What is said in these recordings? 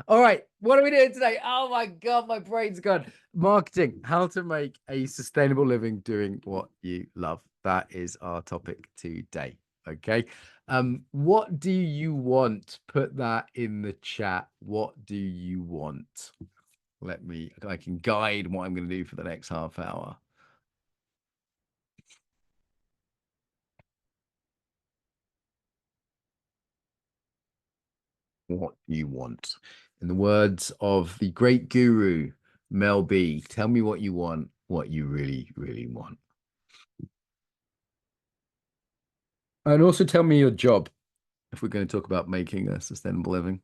All right, what are we doing today? Oh my God, my brain's gone. Marketing, how to make a sustainable living doing what you love. That is our topic today. Okay. What do you want? Put that in the chat. What do you want? I can guide what I'm going to do for the next half hour. What do you want? In the words of the great guru, Mel B, tell me what you want, what you really, really want. And also tell me your job if we're going to talk about making a sustainable living.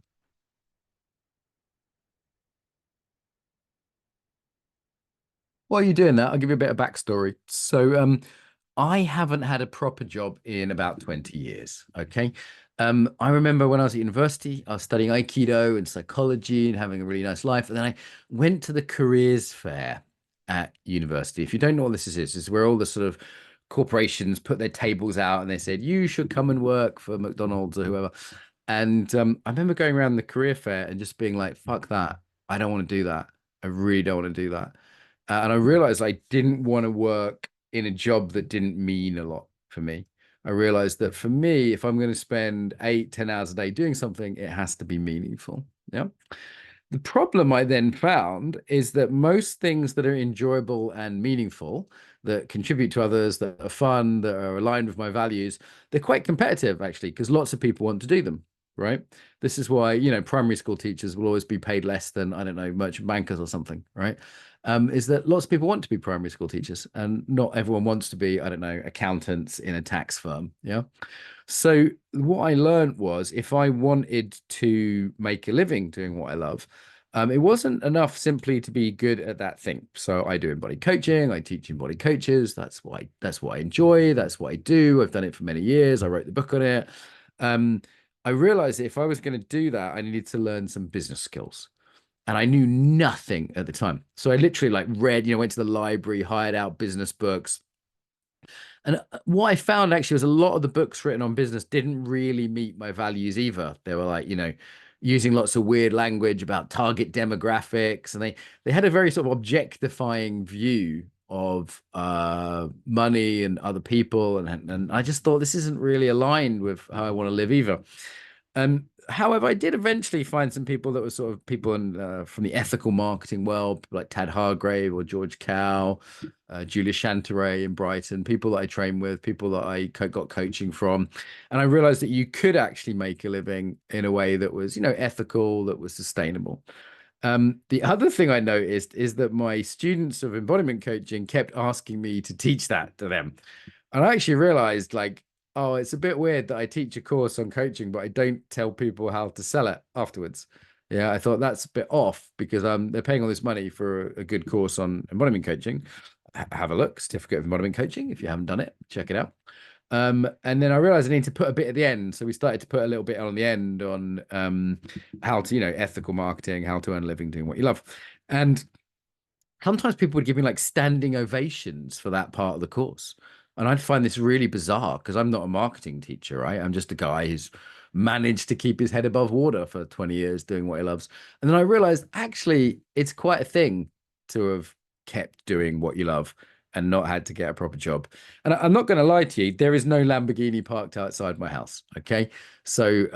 While you're doing that, I'll give you a bit of backstory. I haven't had a proper job in about 20 years. Okay. I remember when I was at university, I was studying Aikido and psychology and having a really nice life. And then I went to the careers fair at university. If you don't know what this is where all the sort of corporations put their tables out and they said, you should come and work for McDonald's or whoever. And I remember going around the career fair and just being like, fuck that. I don't want to do that. I really don't want to do that. And I realized I didn't want to work in a job that didn't mean a lot for me. I realized that for me, if I'm going to spend 8, 10 hours a day doing something, it has to be meaningful. Yeah. The problem I then found is that most things that are enjoyable and meaningful, that contribute to others, that are fun, that are aligned with my values, they're quite competitive actually, because lots of people want to do them, right? This is why, primary school teachers will always be paid less than, I don't know, merchant bankers or something, right? Is that lots of people want to be primary school teachers and not everyone wants to be, I don't know, accountants in a tax firm. Yeah. So what I learned was if I wanted to make a living doing what I love, it wasn't enough simply to be good at that thing. So I do embodied coaching. I teach embodied coaches. That's what I enjoy. That's what I do. I've done it for many years. I wrote the book on it. Um, I realized that if I was going to do that, I needed to learn some business skills. And I knew nothing at the time. So I literally like read, went to the library, hired out business books, and what I found actually was a lot of the books written on business didn't really meet my values either. They were like, using lots of weird language about target demographics, and they had a very sort of objectifying view of money and other people, and I just thought this isn't really aligned with how I want to live either. However, I did eventually find some people that were sort of people from the ethical marketing world, like Tad Hargrave or George Cow, Julia Chanteray in Brighton, people that I train with, people that I got coaching from. And I realized that you could actually make a living in a way that was, ethical, that was sustainable. The other thing I noticed is that my students of embodiment coaching kept asking me to teach that to them. And I actually realized, like, oh, it's a bit weird that I teach a course on coaching, but I don't tell people how to sell it afterwards. Yeah, I thought that's a bit off because they're paying all this money for a good course on embodiment coaching. Have a look, certificate of embodiment coaching. If you haven't done it, check it out. And then I realized I need to put a bit at the end. So we started to put a little bit on the end on how to, ethical marketing, how to earn a living doing what you love. And sometimes people would give me like standing ovations for that part of the course. And I'd find this really bizarre because I'm not a marketing teacher, right? I'm just a guy who's managed to keep his head above water for 20 years doing what he loves. And then I realized actually it's quite a thing to have kept doing what you love and not had to get a proper job. And I'm not going to lie to you, there is no Lamborghini parked outside my house. Okay. So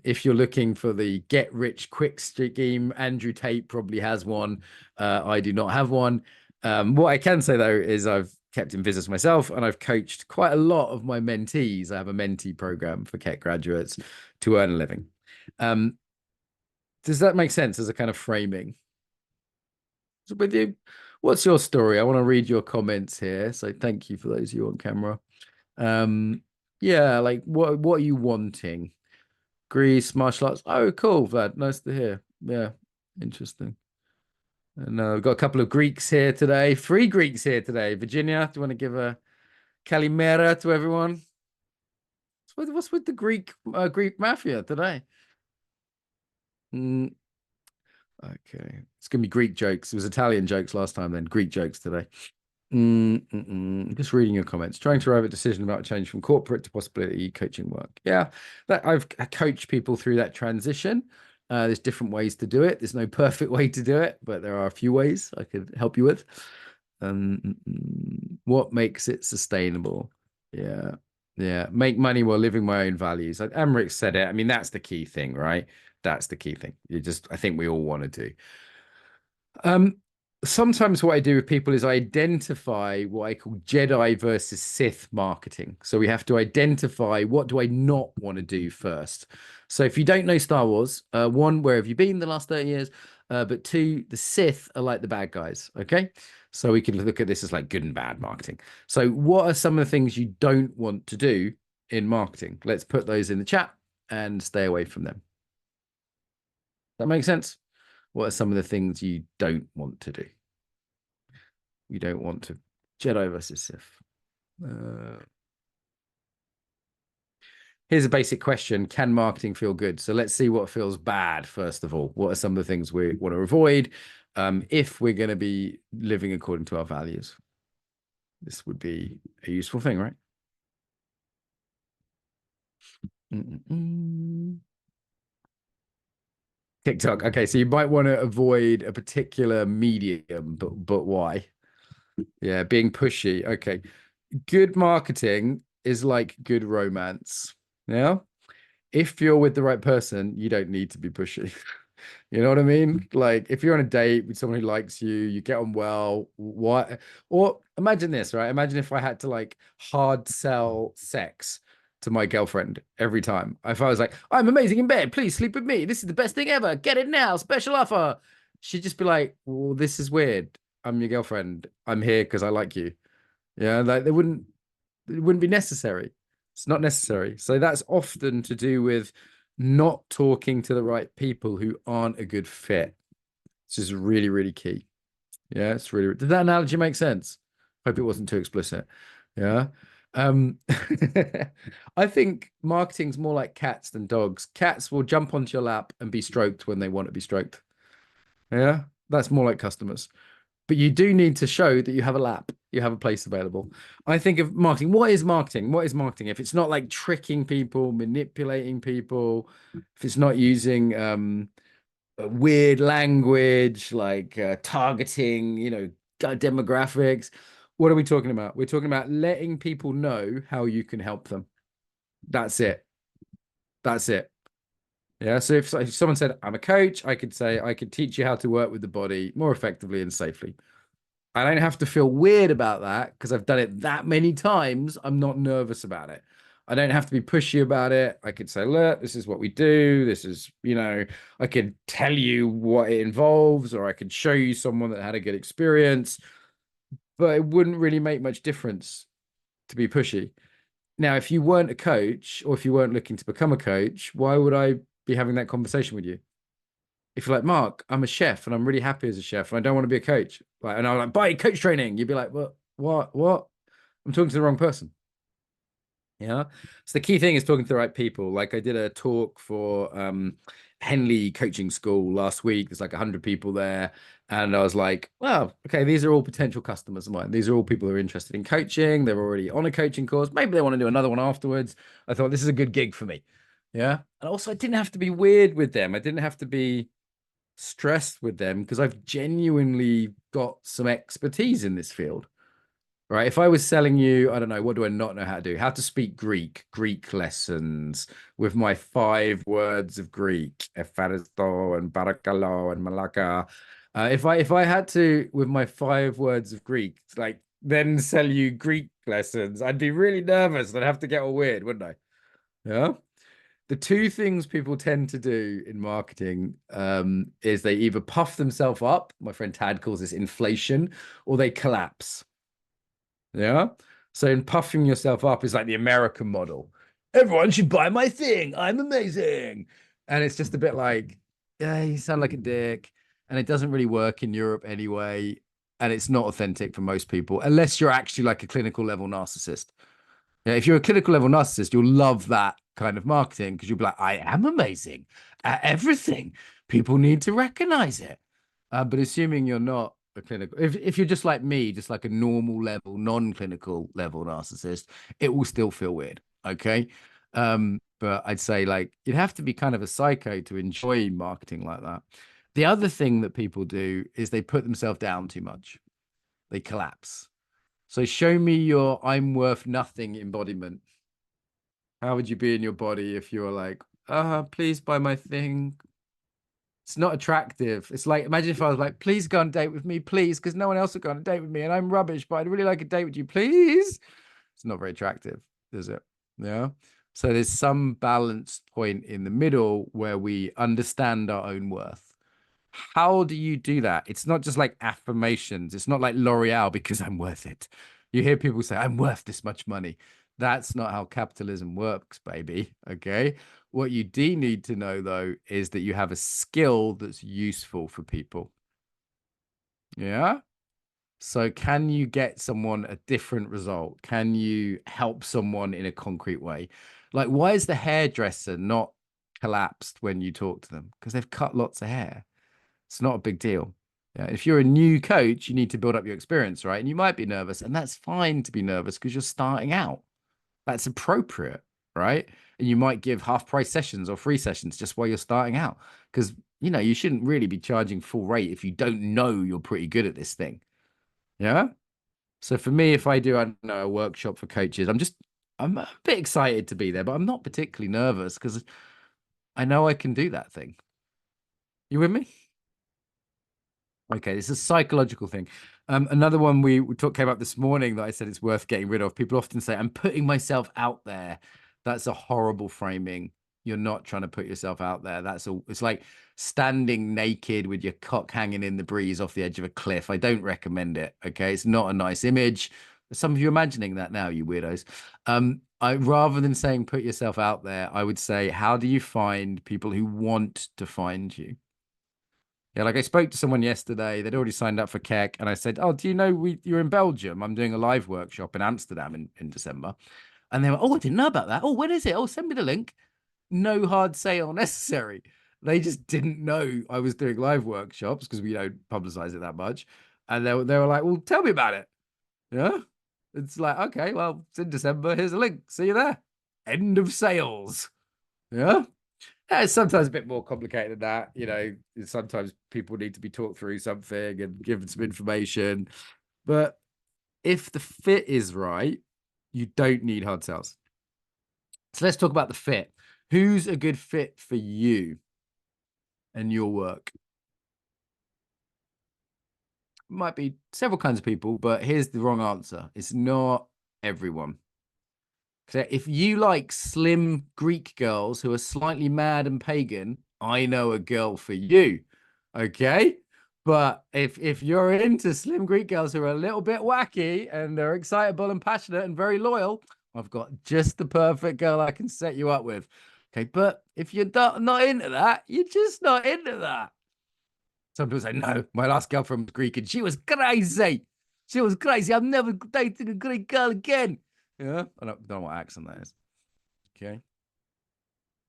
if you're looking for the get rich quick scheme, Andrew Tate probably has one. I do not have one. What I can say though is I've kept in business myself and I've coached quite a lot of my mentees. I have a mentee program for Keck graduates to earn a living. Um, does that make sense as a kind of framing? So with you, what's your story? I want to read your comments here. So thank you for those of you on camera. Um, yeah, like what are you wanting? Greece, martial arts. Oh, cool, Vlad. Nice to hear. Yeah, interesting. And we've got a couple of Greeks here today. Three Greeks here today. Virginia, do you want to give a Kalimera to everyone? What's with the Greek mafia today? Mm, okay, it's gonna be Greek jokes. It was Italian jokes last time, then Greek jokes today. Just reading your comments. Trying to arrive at a decision about change from corporate to possibility coaching work. Yeah, that I've coached people through that transition. There's different ways to do it. There's no perfect way to do it, but there are a few ways I could help you with. What makes it sustainable? Yeah. Yeah. Make money while living my own values. Like Amrit said it. I mean, that's the key thing, right? That's the key thing. I think we all want to do. Um, Sometimes what I do with people is I identify what I call Jedi versus Sith marketing. So we have to identify what do I not want to do first. So if you don't know Star Wars, one, where have you been the last 30 years? But two, the Sith are like the bad guys. Okay. So we can look at this as like good and bad marketing. So what are some of the things you don't want to do in marketing? Let's put those in the chat and stay away from them. That makes sense? What are some of the things you don't want to do? You don't want to. Jedi versus Sith. Uh, Here's a basic question. Can marketing feel good? So let's see what feels bad, first of all. What are some of the things we want to avoid if we're going to be living according to our values? This would be a useful thing, right? TikTok. Okay, so you might want to avoid a particular medium, but why? Yeah, being pushy. Okay. Good marketing is like good romance. Yeah. If you're with the right person, you don't need to be pushy. You know what I mean? Like if you're on a date with someone who likes you, you get on well, what? Or imagine this, right? Imagine if I had to like hard sell sex to my girlfriend every time. If I was like, I'm amazing in bed, please sleep with me. This is the best thing ever. Get it now, special offer. She'd just be like, well, this is weird. I'm your girlfriend. I'm here because I like you. Yeah, like it wouldn't be necessary. It's not necessary. So that's often to do with not talking to the right people who aren't a good fit. It's just really, really key. Yeah, it's really. Did that analogy make sense? Hope it wasn't too explicit. Yeah. Um, I think marketing's more like cats than dogs. Cats will jump onto your lap and be stroked when they want to be stroked. Yeah, that's more like customers. But you do need to show that you have a lap, you have a place available. I think of marketing. What is marketing? What is marketing? If it's not like tricking people, manipulating people, if it's not using weird language like targeting, demographics, what are we talking about? We're talking about letting people know how you can help them. That's it. That's it. Yeah. So if someone said, I'm a coach, I could say, I could teach you how to work with the body more effectively and safely. I don't have to feel weird about that because I've done it that many times. I'm not nervous about it. I don't have to be pushy about it. I could say, look, this is what we do. This is, I could tell you what it involves, or I could show you someone that had a good experience, but it wouldn't really make much difference to be pushy. Now, if you weren't a coach or if you weren't looking to become a coach, why would I be having that conversation with you? If you're like, Mark, I'm a chef and I'm really happy as a chef and I don't want to be a coach. Like, and I'm like, buy coach training. You'd be like, what? I'm talking to the wrong person. Yeah. So the key thing is talking to the right people. Like I did a talk for Henley Coaching School last week. There's like 100 people there. And I was like, well, okay, these are all potential customers of mine. These are all people who are interested in coaching. They're already on a coaching course. Maybe they want to do another one afterwards. I thought this is a good gig for me. Yeah. And also I didn't have to be weird with them. I didn't have to be stressed with them because I've genuinely got some expertise in this field, right? If I was selling you, I don't know, what do I not know how to do? How to speak Greek lessons with my 5 words of Greek, Efaristo and Barakalo and Malaka. If I had to with my 5 words of Greek, like then sell you Greek lessons, I'd be really nervous. I'd have to get all weird, wouldn't I? Yeah. The two things people tend to do in marketing is they either puff themselves up, my friend Tad calls this inflation, or they collapse. Yeah. So in puffing yourself up is like the American model. Everyone should buy my thing. I'm amazing. And it's just a bit like, yeah, you sound like a dick. And it doesn't really work in Europe anyway. And it's not authentic for most people, unless you're actually like a clinical level narcissist. Yeah, if you're a clinical level narcissist, you'll love that kind of marketing because you'll be like, I am amazing at everything. People need to recognize it. But assuming you're not a clinical, if you're just like me, just like a normal level, non-clinical level narcissist, it will still feel weird. Okay. But I'd say like you'd have to be kind of a psycho to enjoy marketing like that. The other thing that people do is they put themselves down too much. They collapse. So show me your I'm worth nothing embodiment. How would you be in your body if you were like, please buy my thing? It's not attractive. It's like, imagine if I was like, please go on a date with me, please, because no one else would go on a date with me and I'm rubbish, but I'd really like a date with you, please. It's not very attractive, is it? Yeah. So there's some balanced point in the middle where we understand our own worth. How do you do that? It's not just like affirmations. It's not like L'Oreal because I'm worth it. You hear people say, I'm worth this much money. That's not how capitalism works, baby. Okay. What you do need to know, though, is that you have a skill that's useful for people. Yeah. So, can you get someone a different result? Can you help someone in a concrete way? Like, why is the hairdresser not collapsed when you talk to them? Because they've cut lots of hair. It's not a big deal. Yeah, if you're a new coach, you need to build up your experience, right? And you might be nervous, and that's fine to be nervous because you're starting out. That's appropriate, right? And you might give half price sessions or free sessions just while you're starting out because you shouldn't really be charging full rate if you don't know you're pretty good at this thing. Yeah. So for me, if I do, I don't know, a workshop for coaches, I'm a bit excited to be there, but I'm not particularly nervous because I know I can do that thing. You with me? Okay, it's a psychological thing. Another one we came up this morning that I said it's worth getting rid of. People often say, I'm putting myself out there. That's a horrible framing. You're not trying to put yourself out there. It's like standing naked with your cock hanging in the breeze off the edge of a cliff. I don't recommend it. Okay. It's not a nice image. Some of you are imagining that now, you weirdos. I rather than saying put yourself out there, I would say, how do you find people who want to find you? Yeah, like I spoke to someone yesterday. They'd already signed up for Keck, and I said, "Oh, do you know you're in Belgium? I'm doing a live workshop in Amsterdam in December." And they were, "Oh, I didn't know about that. Oh, when is it? Oh, send me the link." No hard sale necessary. They just didn't know I was doing live workshops because we don't publicize it that much. And they were like, "Well, tell me about it." Yeah, it's like, okay, well, it's in December. Here's a link. See you there. End of sales. Yeah. Yeah, it's sometimes a bit more complicated than that. Sometimes people need to be talked through something and given some information. But if the fit is right, you don't need hard sales. So let's talk about the fit. Who's a good fit for you and your work? Might be several kinds of people, but here's the wrong answer. It's not everyone. So if you like slim Greek girls who are slightly mad and pagan, I know a girl for you. Okay. But if you're into slim Greek girls who are a little bit wacky and they're excitable and passionate and very loyal, I've got just the perfect girl I can set you up with. Okay. But if you're not into that, you're just not into that. Some people say, no, my last girlfriend was Greek and she was crazy. She was crazy. I'm never dating a Greek girl again. Yeah. I don't know what accent that is. Okay.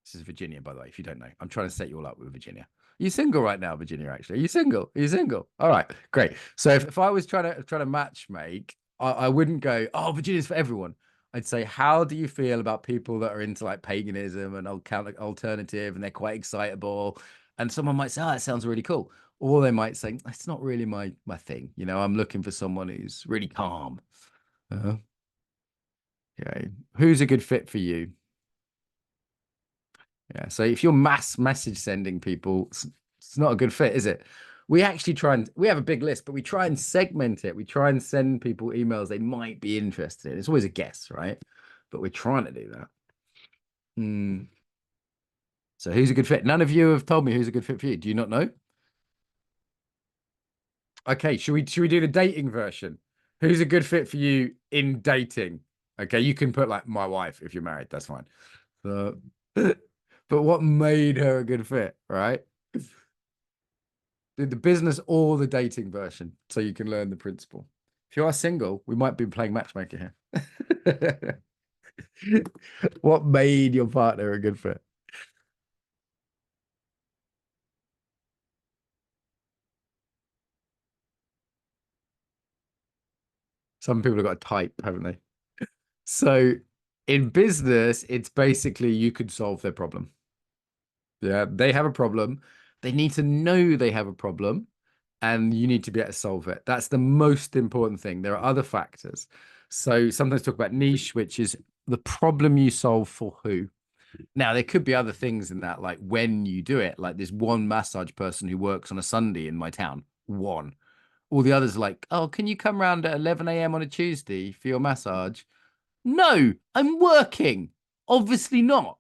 This is Virginia, by the way, if you don't know. I'm trying to set you all up with Virginia. Are you single right now, Virginia, actually? Are you single? Are you single? All right, great. So if I was trying to match make, I wouldn't go, oh, Virginia's for everyone. I'd say, how do you feel about people that are into like paganism and alternative and they're quite excitable? And someone might say, oh, that sounds really cool. Or they might say, it's not really my thing. I'm looking for someone who's really calm. Uh, okay. Who's a good fit for you? Yeah. So if you're mass message sending people, it's not a good fit, is it? We actually we have a big list, but we try and segment it. We try and send people emails they might be interested in. It's always a guess, right? But we're trying to do that. Hmm. So who's a good fit? None of you have told me who's a good fit for you. Do you not know? Okay, should we do the dating version? Who's a good fit for you in dating? Okay, you can put like my wife if you're married, that's fine. So, but what made her a good fit, right? The business or the dating version so you can learn the principle. If you are single, we might be playing matchmaker here. What made your partner a good fit? Some people have got a type, haven't they? So In business, it's basically you could solve their problem. Yeah, they have a problem. They need to know they have a problem, and you need to be able to solve it. That's the most important thing. There are other factors. So sometimes talk about niche, which is the problem you solve for who. Now, there could be other things in that, like when you do it, like this one massage person who works on a Sunday in my town, one. All the others are like, oh, can you come round at 11 a.m. on a Tuesday for your massage? No, I'm working. Obviously not.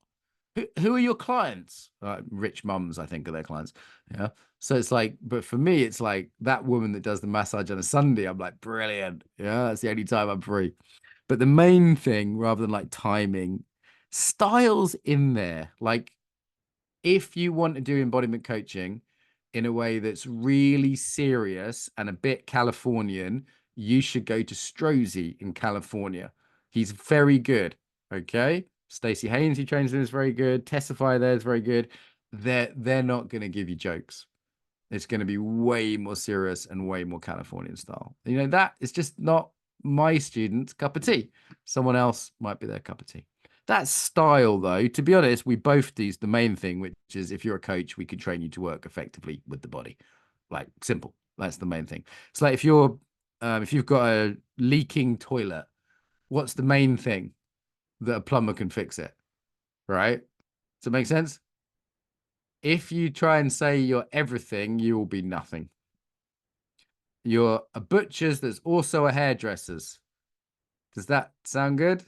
Who are your clients? Rich mums, I think, are their clients. Yeah. So it's like, but for me, it's like that woman that does the massage on a Sunday. I'm like, brilliant. Yeah, that's the only time I'm free. But the main thing, rather than like timing, styles in there. Like if you want to do embodiment coaching in a way that's really serious and a bit Californian, you should go to Strozzi in California. He's very good. Okay. Stacey Haynes, who trains him, is very good. Tessify there is very good. They're not going to give you jokes. It's going to be way more serious and way more Californian style. You know, that is just not my student's cup of tea. Someone else might be their cup of tea. That style, though, to be honest, we both do the main thing, which is if you're a coach, we can train you to work effectively with the body. Like simple. That's the main thing. It's like if you've got a leaking toilet, what's the main thing that a plumber can fix it? Right? Does it make sense? If you try and say you're everything, you will be nothing. You're a butcher's that's also a hairdresser's. Does that sound good?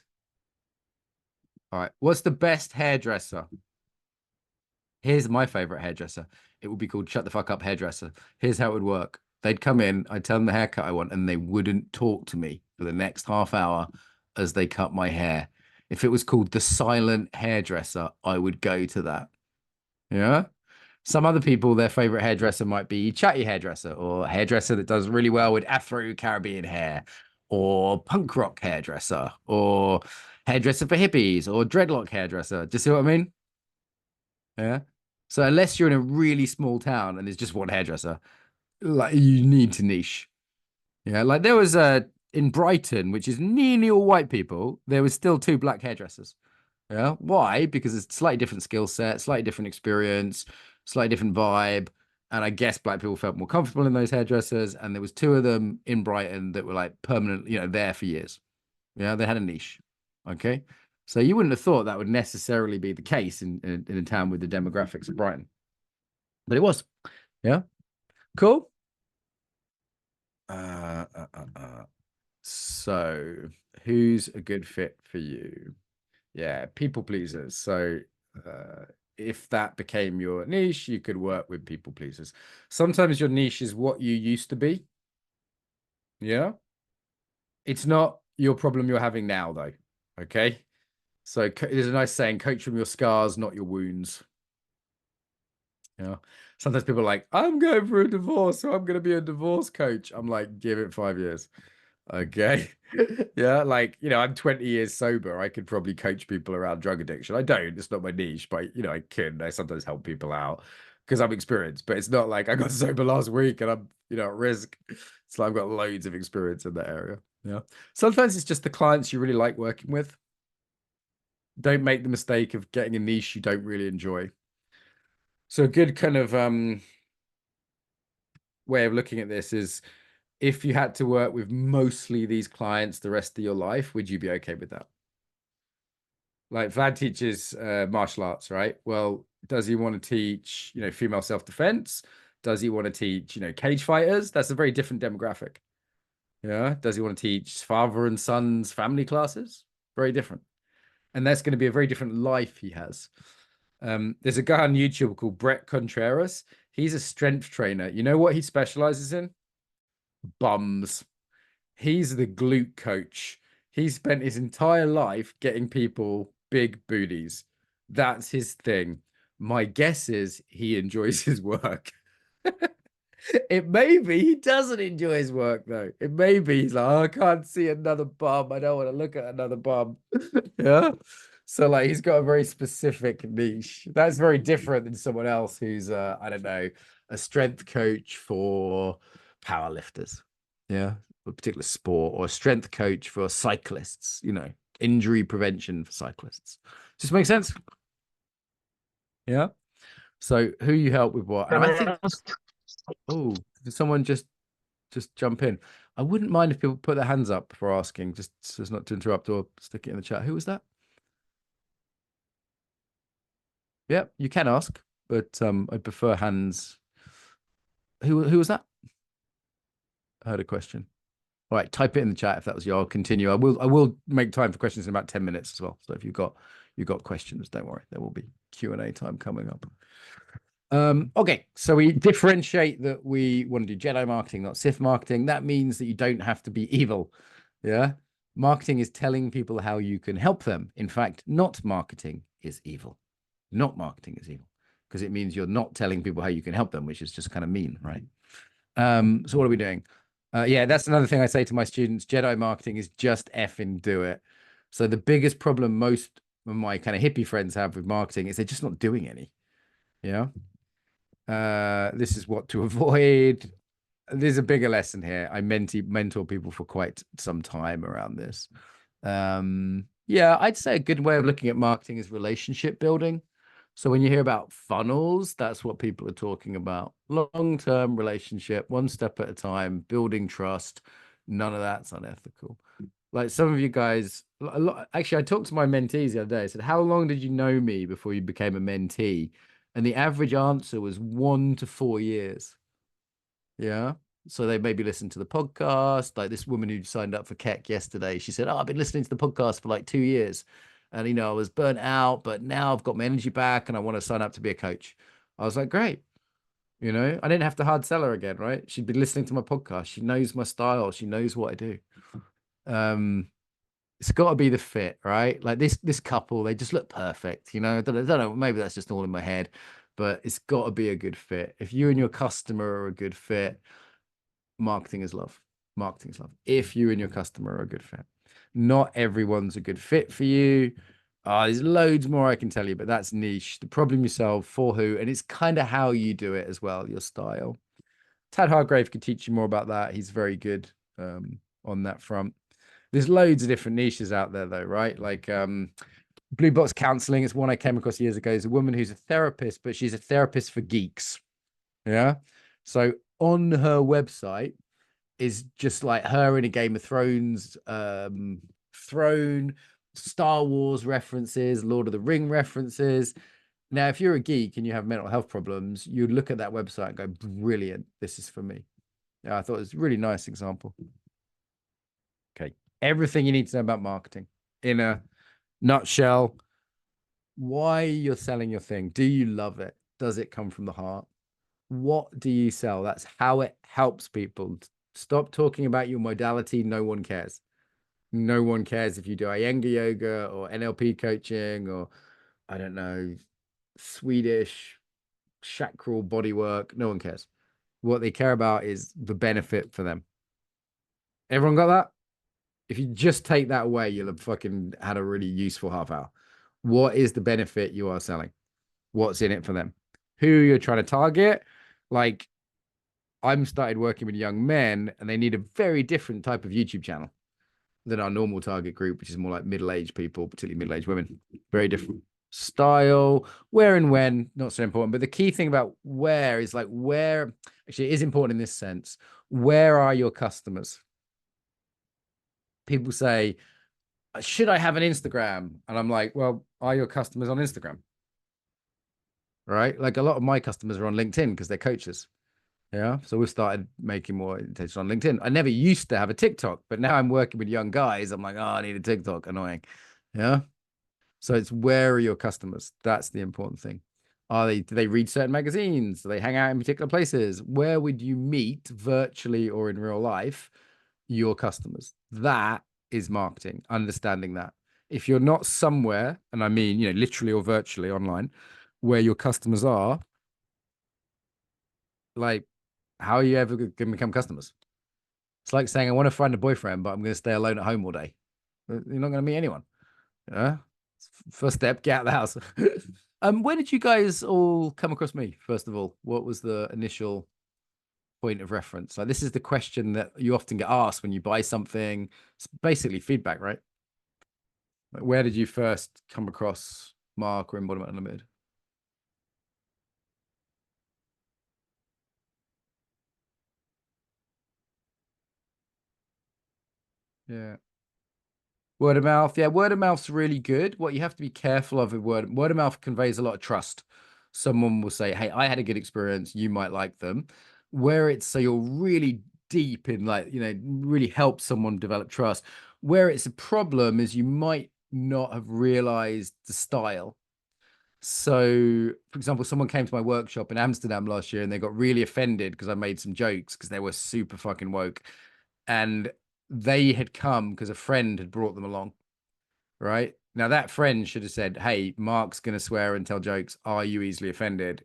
All right. What's the best hairdresser? Here's my favorite hairdresser. It would be called Shut the Fuck Up Hairdresser. Here's how it would work. They'd come in, I'd tell them the haircut I want, and they wouldn't talk to me for the next half hour as they cut my hair. If it was called the silent hairdresser, I would go to that. Yeah. Some other people, their favorite hairdresser might be chatty hairdresser or hairdresser that does really well with Afro Caribbean hair or punk rock hairdresser or hairdresser for hippies or dreadlock hairdresser. Do you see what I mean? Yeah. So unless you're in a really small town and there's just one hairdresser, like you need to niche. Yeah. Like there was in Brighton, which is nearly all white people, there was still two black hairdressers. Yeah. Why? Because it's slightly different skill set, slightly different experience, slightly different vibe. And I guess black people felt more comfortable in those hairdressers. And there was two of them in Brighton that were like permanent, there for years. Yeah, they had a niche. Okay. So you wouldn't have thought that would necessarily be the case in a town with the demographics of Brighton. But it was. Yeah. Cool. Uh, uh, uh, uh. So who's a good fit for you? Yeah, people pleasers. So uh, if that became your niche, you could work with people pleasers. Sometimes your niche is what you used to be. Yeah. It's not your problem you're having now, though. Okay. So there's a nice saying, coach from your scars, not your wounds. Yeah. Sometimes people are like, I'm going for a divorce, so I'm going to be a divorce coach. I'm like, give it 5 years. Okay. Yeah, like, I'm 20 years sober. I could probably coach people around drug addiction. I don't, it's not my niche, but I can. I sometimes help people out because I'm experienced, but it's not like I got sober last week and I'm, at risk. It's like I've got loads of experience in that area. Yeah. Sometimes it's just the clients you really like working with. Don't make the mistake of getting a niche you don't really enjoy. So a good kind of way of looking at this is if you had to work with mostly these clients the rest of your life, would you be okay with that? Like Vlad teaches martial arts, right? Well, does he want to teach, female self-defense? Does he want to teach, cage fighters? That's a very different demographic. Yeah. Does he want to teach father and sons family classes? Very different. And that's going to be a very different life he has. There's a guy on YouTube called Brett Contreras. He's a strength trainer. You know what he specializes in? Bums. He's the glute coach. He spent his entire life getting people big booties. That's his thing. My guess is he enjoys his work. It may be he doesn't enjoy his work though. It may be he's like, oh, I can't see another bum. I don't want to look at another bum. Yeah. So like he's got a very specific niche. That's very different than someone else who's I don't know, a strength coach for powerlifters. Yeah. A particular sport or a strength coach for cyclists. injury prevention for cyclists. Does this make sense? Yeah. So who you help with what? And Can I I think, ask? oh, did someone just jump in? I wouldn't mind if people put their hands up for asking, just so as not to interrupt or stick it in the chat. Who was that? Yeah, you can ask, but I prefer hands. Who was that? I heard a question. All right, type it in the chat if that was you. I'll continue. I will make time for questions in about 10 minutes as well. So if you've got questions, don't worry. There will be Q&A time coming up. Okay, so we differentiate that we want to do Jedi marketing, not Sith marketing. That means that you don't have to be evil. Yeah. Marketing is telling people how you can help them. In fact, not marketing is evil. Not marketing is evil because it means you're not telling people how you can help them, which is just kind of mean, right? So what are we doing? Yeah, that's another thing I say to my students. Jedi marketing is just effing do it. So the biggest problem most of my kind of hippie friends have with marketing is they're just not doing any. Yeah. This is what to avoid. There's a bigger lesson here. I mentor people for quite some time around this. Yeah, I'd say a good way of looking at marketing is relationship building. So when you hear about funnels, that's what people are talking about. Long-term relationship, one step at a time, building trust. None of that's unethical. Like some of you guys, actually, I talked to my mentees the other day. I said, "How long did you know me before you became a mentee?" And the average answer was 1 to 4 years. Yeah. So they maybe listen to the podcast. Like this woman who signed up for Keck yesterday, she said, "Oh, I've been listening to the podcast for like 2 years. And, I was burnt out, but now I've got my energy back and I want to sign up to be a coach." I was like, great. I didn't have to hard sell her again, right? She'd been listening to my podcast. She knows my style. She knows what I do. Um, it's got to be the fit, right? Like this couple, they just look perfect. I don't know, maybe that's just all in my head, but it's got to be a good fit. If you and your customer are a good fit, marketing is love. Marketing is love. If you and your customer are a good fit, not everyone's a good fit for you. There's loads more I can tell you, but that's niche. The problem you solve for who, and it's kind of how you do it as well, your style. Tad Hargrave could teach you more about that. He's very good on that front. There's loads of different niches out there, though, right? Like Blue Box Counseling is one I came across years ago. Is a woman who's a therapist, but she's a therapist for geeks. Yeah. So on her website is just like her in a Game of Thrones throne, Star Wars references, Lord of the Ring references. Now, if you're a geek and you have mental health problems, you'd look at that website and go, brilliant, this is for me. Yeah, I thought it was a really nice example. Okay. Everything you need to know about marketing in a nutshell. Why you're selling your thing. Do you love it? Does it come from the heart? What do you sell? That's how it helps people. Stop talking about your modality. No one cares. No one cares if you do Iyengar yoga or NLP coaching or, I don't know, Swedish chakral body work. No one cares. What they care about is the benefit for them. Everyone got that? If you just take that away, you'll have fucking had a really useful half hour. What is the benefit you are selling? What's in it for them? Who you're trying to target? Like, I'm started working with young men and they need a very different type of YouTube channel than our normal target group, which is more like middle-aged people, particularly middle-aged women. Very different style, where and when, not so important. But the key thing about where is like where, actually it is important in this sense. Where are your customers? People say, should I have an Instagram? And I'm like, well, are your customers on Instagram? Right? Like a lot of my customers are on LinkedIn because they're coaches. Yeah. So we've started making more attention on LinkedIn. I never used to have a TikTok, but now I'm working with young guys. I'm like, oh, I need a TikTok. Annoying. Yeah. So it's where are your customers? That's the important thing. Do they read certain magazines? Do they hang out in particular places? Where would you meet virtually or in real life your customers? That is marketing, understanding that. If you're not somewhere, and I mean, literally or virtually online, where your customers are, like, how are you ever going to become customers? It's like saying, I want to find a boyfriend, but I'm going to stay alone at home all day. You're not going to meet anyone. Yeah. First step, get out of the house. Where did you guys all come across me, first of all? What was the initial point of reference? Like, this is the question that you often get asked when you buy something. It's basically feedback, right? Like, where did you first come across Mark or Embodiment Unlimited? Yeah. Word of mouth. Yeah, word of mouth's really good. What you have to be careful of with word of mouth conveys a lot of trust. Someone will say, "Hey, I had a good experience. You might like them." Where it's so you're really deep in like, really help someone develop trust. Where it's a problem is you might not have realized the style. So, for example, someone came to my workshop in Amsterdam last year and they got really offended because I made some jokes because they were super fucking woke. And they had come because a friend had brought them along, right? Now that friend should have said, "Hey, Mark's going to swear and tell jokes. Are you easily offended?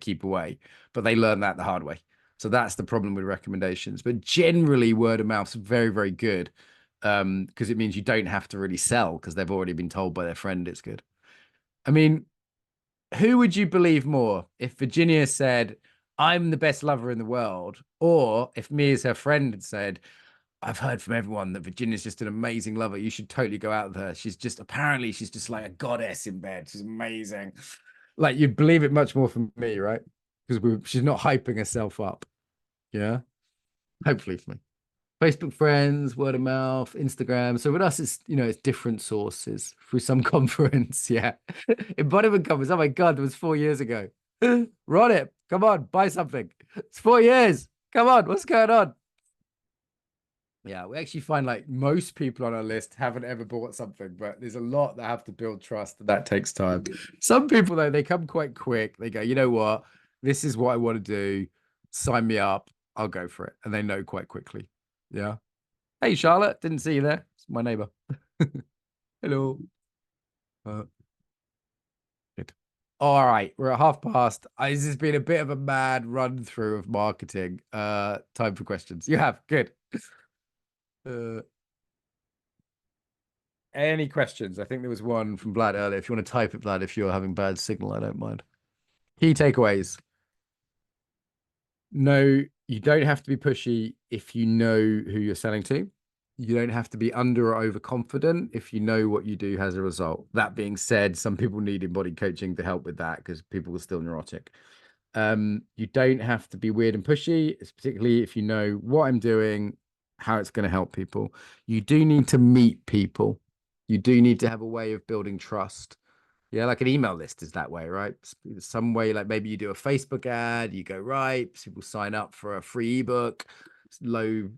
Keep away." But they learned that the hard way. So that's the problem with recommendations. But generally, word of mouth's very, very good, because it means you don't have to really sell because they've already been told by their friend it's good. I mean, who would you believe more if Virginia said, "I'm the best lover in the world," or if me as her friend had said, "I've heard from everyone that Virginia's just an amazing lover. You should totally go out with her. She's just like a goddess in bed. She's amazing." Like you'd believe it much more from me, right? Because she's not hyping herself up. Yeah. Hopefully for me. Facebook friends, word of mouth, Instagram. So with us, it's different sources through some conference. Yeah. Embodiment conference. Oh my God, it was 4 years ago. Run it. Come on, buy something. It's 4 years. Come on, what's going on? Yeah, we actually find like most people on our list haven't ever bought something, but there's a lot that have to build trust, and that takes time. Some people, though, they come quite quick. They go, "You know what? This is what I want to do. Sign me up. I'll go for it." And they know quite quickly. Yeah. Hey, Charlotte, didn't see you there. It's my neighbor. Hello. Uh, Good. All right, we're at half past. This has been a bit of a mad run through of marketing. Time for questions. You have good. Uh, Any questions? I think there was one from Vlad earlier. If you want to type it, Vlad, if you're having bad signal, I don't mind. Key takeaways. No, you don't have to be pushy if you know who you're selling to. You don't have to be under or overconfident if you know what you do has a result. That being said, some people need embodied coaching to help with that because people are still neurotic. You don't have to be weird and pushy, it's particularly if you know what I'm doing, how it's going to help people. You do need to meet people. You do need to have a way of building trust. Yeah, like an email list is that way, right? Some way, like maybe you do a Facebook ad, you go, right, people sign up for a free ebook, it's low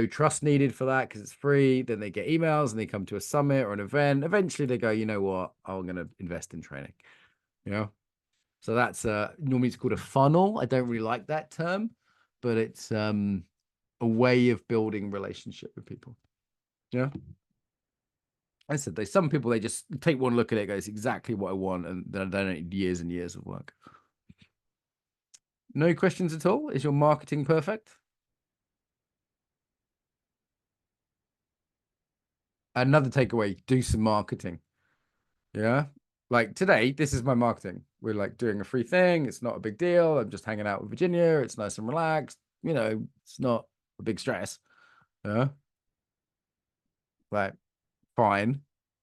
trust needed for that because it's free. Then they get emails and they come to a summit or an event. Eventually they go, "You know what? I'm going to invest in training." Yeah. So that's normally it's called a funnel. I don't really like that term, but it's a way of building relationship with people. Yeah. I said there's some people they just take one look at it, goes exactly what I want, and then I don't need years and years of work. No questions at all? Is your marketing perfect? Another takeaway, do some marketing. Yeah. Like today, this is my marketing. We're like doing a free thing. It's not a big deal. I'm just hanging out with Virginia. It's nice and relaxed. It's not a big stress. Yeah. Like, fine.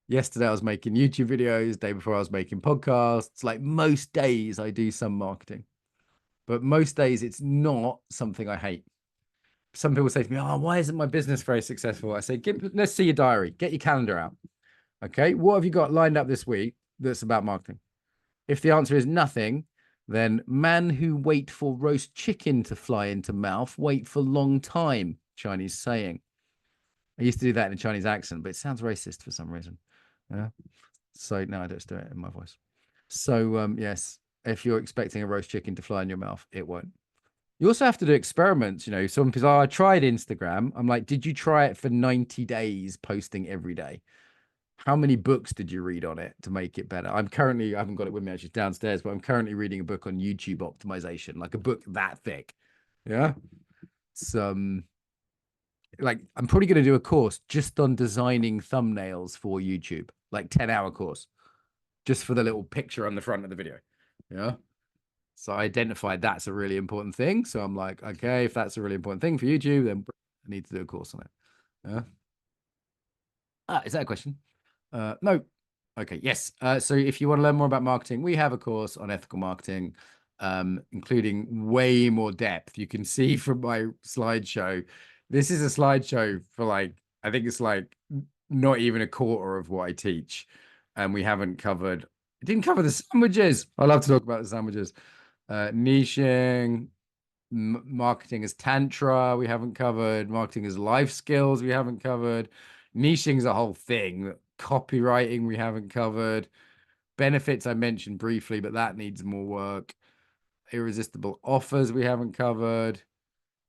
Yesterday I was making YouTube videos. Day before I was making podcasts. Like most days I do some marketing, but most days it's not something I hate. Some people say to me, "Oh, why isn't my business very successful?" I say, let's see your diary. Get your calendar out. Okay. What have you got lined up this week that's about marketing? If the answer is nothing, then man who wait for roast chicken to fly into mouth, wait for long time. Chinese saying. I used to do that in a Chinese accent, but it sounds racist for some reason. Yeah. So no, I just do it in my voice. So yes, if you're expecting a roast chicken to fly in your mouth, it won't. You also have to do experiments. Some people, "Oh, I tried Instagram." I'm like, "Did you try it for 90 days, posting every day? How many books did you read on it to make it better?" I haven't got it with me actually, it's downstairs, but I'm currently reading a book on YouTube optimization, like a book that thick. Yeah. It's like I'm probably going to do a course just on designing thumbnails for YouTube, like 10-hour course, just for the little picture on the front of the video. Yeah. So I identified that's a really important thing. So I'm like, okay, if that's a really important thing for YouTube, then I need to do a course on it. Yeah. Is that a question? No. Okay. Yes. So if you want to learn more about marketing, we have a course on ethical marketing, including way more depth. You can see from my slideshow. This is a slideshow for like, I think it's like not even a quarter of what I teach. And we haven't covered, it didn't cover the sandwiches. I love to talk about the sandwiches. Niching, marketing as tantra, we haven't covered. Marketing as life skills, we haven't covered. Niching is a whole thing. Copywriting, we haven't covered. Benefits, I mentioned briefly, but that needs more work. Irresistible offers, we haven't covered.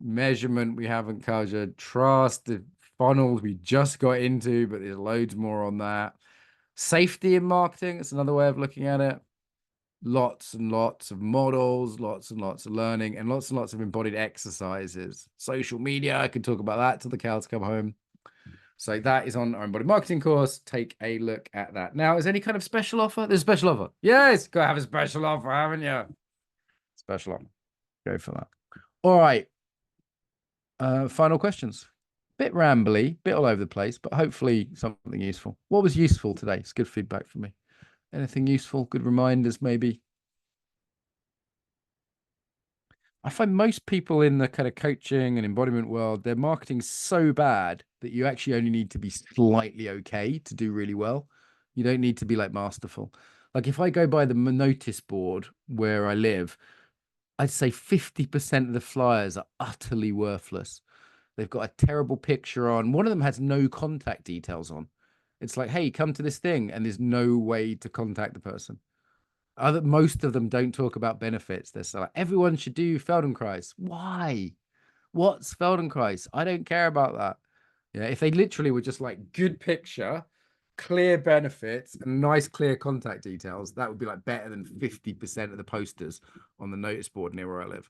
Measurement, we haven't covered. Trust, the funnels we just got into, but there's loads more on that. Safety in marketing, it's another way of looking at it. Lots and lots of models, lots and lots of learning, and lots of embodied exercises. Social media, I could talk about that till the cows come home. So that is on our embodied marketing course. Take a look at that. Now, is any kind of special offer? There's a special offer. Yes, got to have a special offer, haven't you? Special offer. Go for that. All right. Final questions. Bit rambly, bit all over the place, but hopefully something useful. What was useful today? It's good feedback for me. Anything useful? Good reminders, maybe? I find most people in the kind of coaching and embodiment world, their marketing's so bad that you actually only need to be slightly okay to do really well. You don't need to be like masterful. Like if I go by the notice board where I live, I'd say 50% of the flyers are utterly worthless. They've got a terrible picture on. One of them has no contact details on. It's like, hey, come to this thing, and there's no way to contact the person. Most of them don't talk about benefits. They're so like, everyone should do Feldenkrais. Why? What's Feldenkrais? I don't care about that. Yeah, if they literally were just like good picture, clear benefits, and nice clear contact details, that would be like better than 50% of the posters on the notice board near where I live.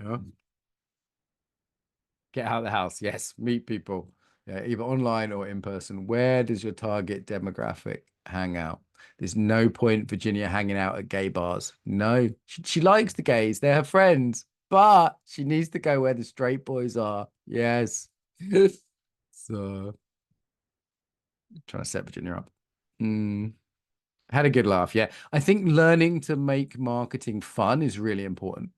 Yeah. Get out of the house. Yes. Meet people. Yeah, either online or in person. Where does your target demographic hang out? There's no point Virginia hanging out at gay bars. No, she likes the gays. They're her friends, but she needs to go where the straight boys are. Yes. So trying to set Virginia up. Mm, had a good laugh. Yeah. I think learning to make marketing fun is really important.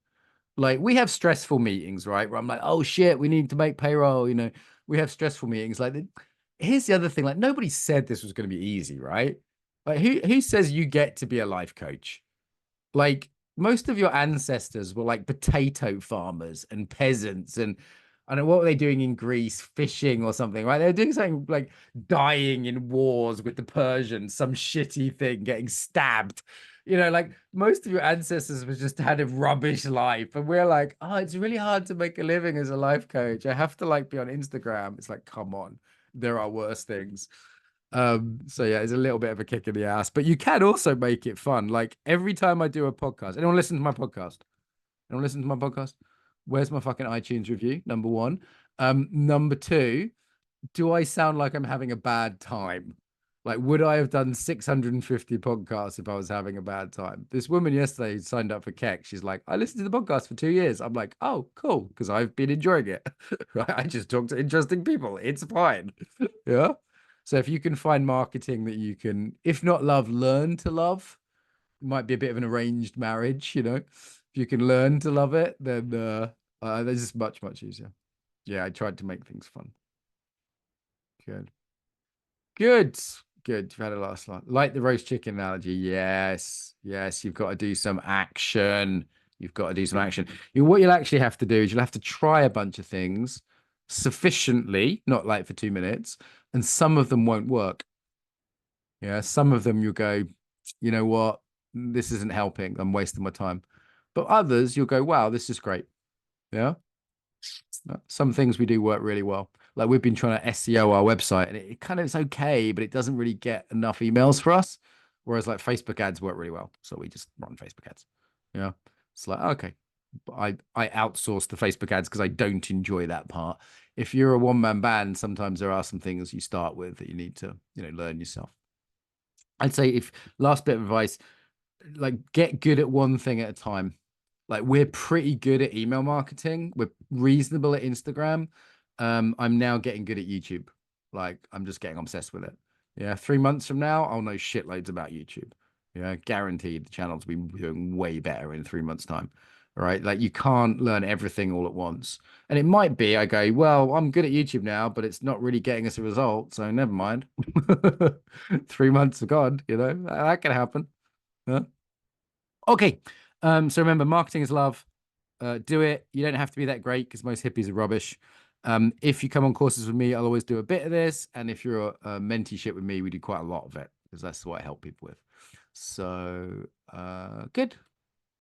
Like we have stressful meetings, right? Where I'm like, oh shit, we need to make payroll. We have stressful meetings. Like, here's the other thing: like, nobody said this was going to be easy, right? Like, who says you get to be a life coach? Like most of your ancestors were like potato farmers and peasants, and I don't know what were they doing in Greece, fishing or something, right? They were doing something like dying in wars with the Persians, some shitty thing, getting stabbed. Like most of your ancestors was just had a rubbish life, and we're like, oh, it's really hard to make a living as a life coach. I have to like be on Instagram. It's like, come on, there are worse things. So yeah, it's a little bit of a kick in the ass, but you can also make it fun. Like every time I do a podcast, anyone listen to my podcast? Anyone listen to my podcast? Where's my fucking iTunes review? Number one. Number two, do I sound like I'm having a bad time? Like, would I have done 650 podcasts if I was having a bad time? This woman yesterday signed up for Keck. She's like, I listened to the podcast for 2 years. I'm like, oh, cool, because I've been enjoying it. Right? I just talk to interesting people. It's fine. Yeah. So if you can find marketing that you can, if not love, learn to love, it might be a bit of an arranged marriage, If you can learn to love it, then this is much, much easier. Yeah, I tried to make things fun. Good. Good. Good. You've had a last lot. Like the roast chicken analogy. Yes. Yes. You've got to do some action. You've got to do some action. What you'll actually have to do is you'll have to try a bunch of things sufficiently, not like for 2 minutes, and some of them won't work. Yeah. Some of them you'll go, you know what? This isn't helping. I'm wasting my time. But others you'll go, wow, this is great. Yeah. Some things we do work really well. Like we've been trying to SEO our website and it kind of is okay, but it doesn't really get enough emails for us. Whereas like Facebook ads work really well. So we just run Facebook ads. Yeah. It's like, okay. But I outsource the Facebook ads because I don't enjoy that part. If you're a one-man band, sometimes there are some things you start with that you need to, learn yourself. I'd say if last bit of advice, like get good at one thing at a time. Like we're pretty good at email marketing. We're reasonable at Instagram. I'm now getting good at YouTube. Like I'm just getting obsessed with it. Yeah, 3 months from now, I'll know shitloads about YouTube. Yeah, guaranteed the channel to be doing way better in 3 months' time. All right. Like you can't learn everything all at once. And it might be I go, well, I'm good at YouTube now, but it's not really getting us a result. So never mind. 3 months of God, that can happen. Yeah. Okay. So remember, marketing is love. Do it. You don't have to be that great because most hippies are rubbish. If you come on courses with me, I'll always do a bit of this. And if you're a menteeship with me, we do quite a lot of it because that's what I help people with. So, good.